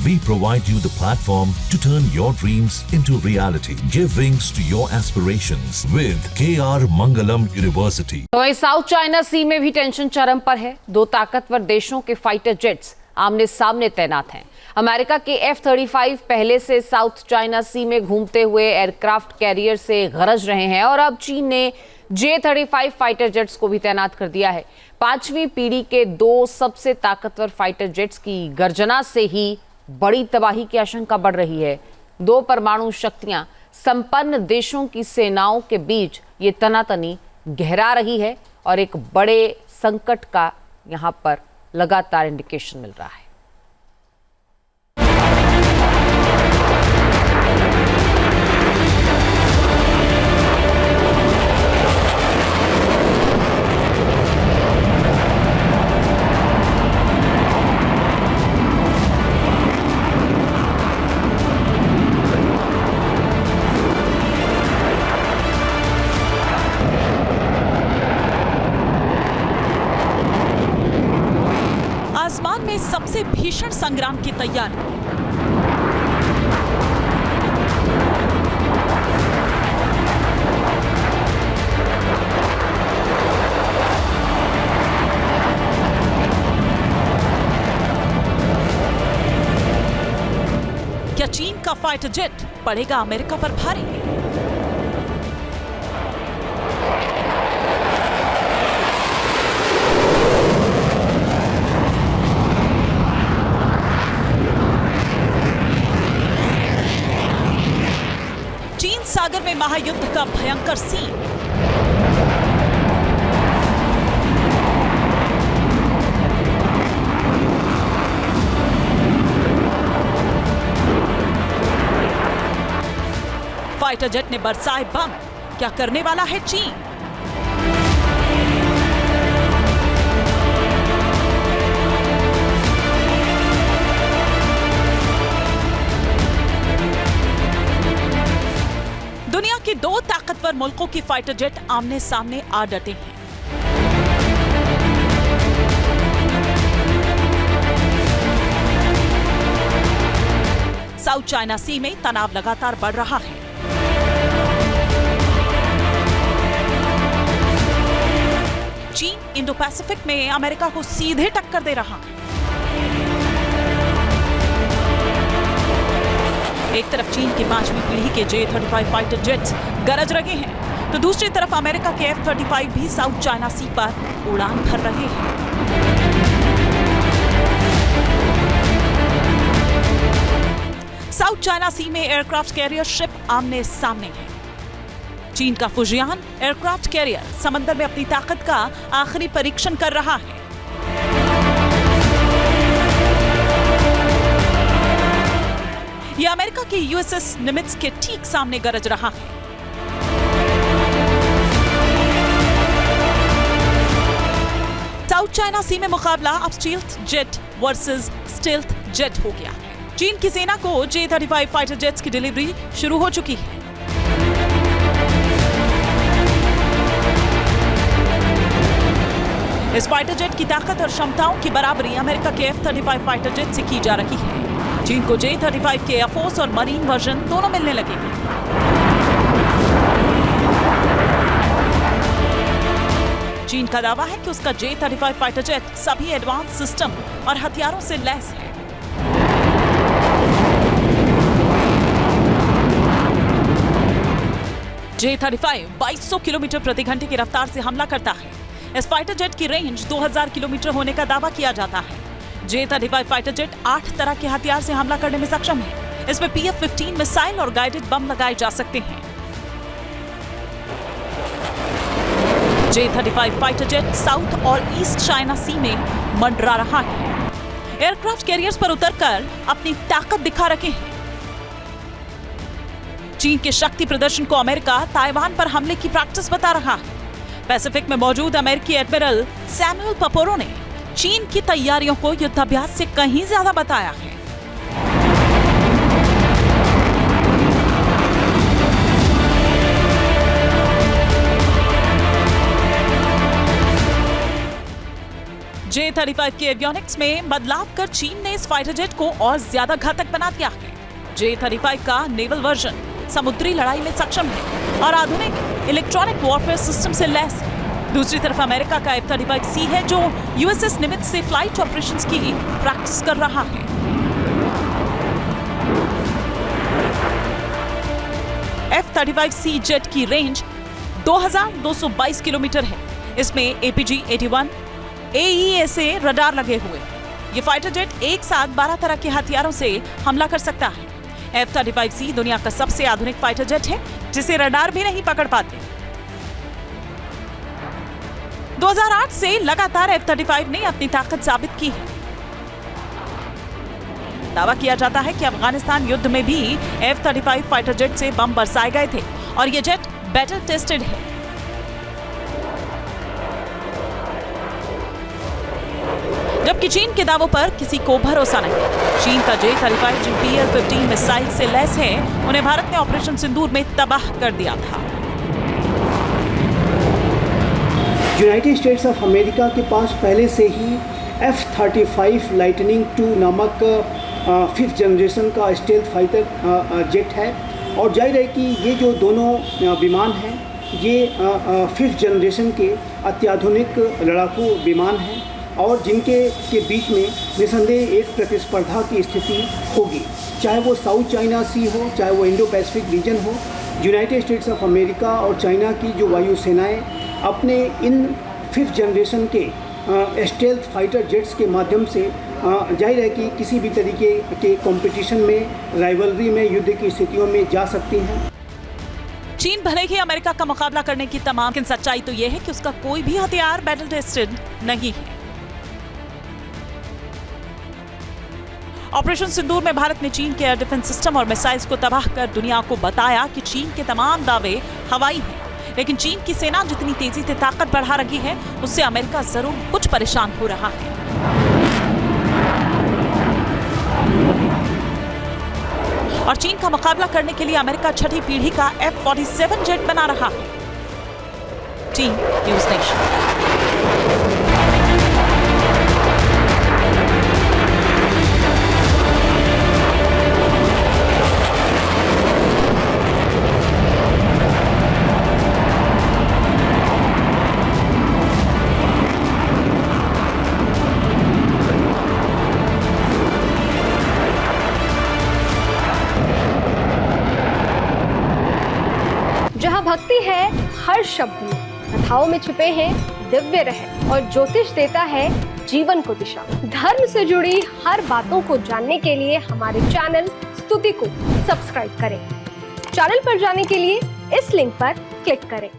We provide you the platform to turn your dreams into reality. Give wings to your aspirations with KR Mangalam University. तो south China सी में भी tension चरम पर है। दो ताकतवर देशों के फाइटर जेट्स आमने सामने तैनात हैं। अमेरिका के F-35 पहले से साउथ चाइना सी में घूमते हुए एयरक्राफ्ट कैरियर से गरज रहे हैं और अब चीन ने J-35 फाइटर जेट्स को भी तैनात कर दिया है। पांचवी पीढ़ी के दो सबसे ताकतवर फाइटर जेट्स की गर्जना से ही बड़ी तबाही की आशंका बढ़ रही है। दो परमाणु शक्तियां संपन्न देशों की सेनाओं के बीच ये तनातनी गहरा रही है और एक बड़े संकट का यहां पर लगातार इंडिकेशन मिल रहा है। आसमान में सबसे भीषण संग्राम की तैयारी। क्या चीन का फाइटर जेट पड़ेगा अमेरिका पर भारी? चीन सागर में महायुद्ध का भयंकर सीन। फाइटर जेट ने बरसाए बम। क्या करने वाला है चीन? दुनिया के दो ताकतवर मुल्कों की फाइटर जेट आमने सामने आ डटे हैं। साउथ चाइना सी में तनाव लगातार बढ़ रहा है। चीन इंडो पैसिफिक में अमेरिका को सीधे टक्कर दे रहा है। एक तरफ चीन की पांचवी पीढ़ी के J-35 फाइटर जेट्स गरज रहे हैं, तो दूसरी तरफ अमेरिका के F-35 भी साउथ चाइना सी पर उड़ान भर रहे हैं। साउथ चाइना सी में एयरक्राफ्ट कैरियर शिप आमने सामने है। चीन का फुजियान एयरक्राफ्ट कैरियर समंदर में अपनी ताकत का आखिरी परीक्षण कर रहा है। यह अमेरिका के USS निमित्ज के ठीक सामने गरज रहा है। साउथ चाइना सी में मुकाबला अब stealth jet versus stealth jet हो गया है। चीन की सेना को J-35 फाइटर जेट्स की डिलीवरी शुरू हो चुकी है। इस फाइटर जेट की ताकत और क्षमताओं की बराबरी अमेरिका के F-35 फाइटर जेट से की जा रही है। चीन को J-35 के एयरफोर्स और मरीन वर्जन दोनों मिलने लगे हैं। चीन का दावा है कि उसका J-35 फाइटर जेट सभी एडवांस सिस्टम और हथियारों से लैस है। J-35 2200 किलोमीटर प्रति घंटे की रफ्तार से हमला करता है। इस फाइटर जेट की रेंज 2000 किलोमीटर होने का दावा किया जाता है। J-35 फाइटर जेट 8 तरह के हथियार से हमला करने में सक्षम है। इसमें PF-15 मिसाइल और गाइडेड बम लगाए जा सकते हैं। J-35 फाइटर जेट साउथ और ईस्ट चाइना सी में मंडरा रहा है। एयरक्राफ्ट कैरियर्स पर उतरकर अपनी ताकत दिखा रखे हैं। चीन के शक्ति प्रदर्शन को अमेरिका ताइवान पर हमले की प्रैक्टिस बता रहा है। पैसिफिक में मौजूद अमेरिकी एडमिरल सैमुअल पपोरो ने चीन की तैयारियों को युद्धाभ्यास से कहीं ज्यादा बताया है। J-35 के एवियोनिक्स में बदलाव कर चीन ने इस फाइटर जेट को और ज्यादा घातक बना दिया है। J-35 का नेवल वर्जन समुद्री लड़ाई में सक्षम है और आधुनिक इलेक्ट्रॉनिक वॉरफेयर सिस्टम से लैस है। दूसरी तरफ अमेरिका का F-35C है जो USS निमित्ज से फ्लाइट ऑपरेशंस की प्रैक्टिस कर रहा है। F-35C जेट की रेंज 2222 किलोमीटर है। इसमें APG-81 AESA रडार लगे हुए। ये फाइटर जेट एक साथ 12 तरह के हथियारों से हमला कर सकता है। F-35C दुनिया का सबसे आधुनिक फाइटर जेट है जिसे रडार भी नहीं पकड़ पाते। 2008 से लगातार F-35 ने अपनी ताकत साबित की है। दावा किया जाता है कि अफगानिस्तान युद्ध में भी F-35 फाइटर जेट से बम बरसाए गए थे और ये जेट बैटल टेस्टेड है। जबकि चीन के दावों पर किसी को भरोसा नहीं। चीन का J-35 जो PL-15 मिसाइल से लैस है, उन्हें भारत ने ऑपरेशन सिंदूर में तबाह कर दिया था। यूनाइटेड स्टेट्स ऑफ अमेरिका के पास पहले से ही F-35 लाइटनिंग 2 नामक 5th जनरेशन का स्टेल्थ फाइटर जेट है और जाहिर है कि ये जो दोनों विमान हैं ये 5th जनरेशन के अत्याधुनिक लड़ाकू विमान हैं और जिनके बीच में निसंदेह एक प्रतिस्पर्धा की स्थिति होगी, चाहे वो साउथ चाइना सी हो, चाहे वो इंडो पैसिफिक रीजन हो। यूनाइटेड स्टेट्स ऑफ अमेरिका और चाइना की जो वायुसेनाएं अपने इन 5th जनरेशन के स्टेल्थ फाइटर जेट्स के माध्यम से जाहिर है कि किसी भी तरीके के कंपटीशन में, राइवलरी में, युद्ध की स्थितियों में जा सकती हैं। चीन भले ही अमेरिका का मुकाबला करने की तमाम, लेकिन सच्चाई तो यह है कि उसका कोई भी हथियार बैटल टेस्टेड नहीं है। ऑपरेशन सिंदूर में भारत ने चीन के एयर डिफेंस सिस्टम और मिसाइल्स को तबाह कर दुनिया को बताया कि चीन के तमाम दावे हवाई हैं। लेकिन चीन की सेना जितनी तेजी से ताकत बढ़ा रही है, उससे अमेरिका जरूर कुछ परेशान हो रहा है। और चीन का मुकाबला करने के लिए अमेरिका छठी पीढ़ी का F-47 जेट बना रहा है। Team news nation. जहाँ भक्ति है हर शब्द में, कथाओं में छुपे हैं दिव्य रहस्य और ज्योतिष देता है जीवन को दिशा। धर्म से जुड़ी हर बातों को जानने के लिए हमारे चैनल स्तुति को सब्सक्राइब करें। चैनल पर जाने के लिए इस लिंक पर क्लिक करें।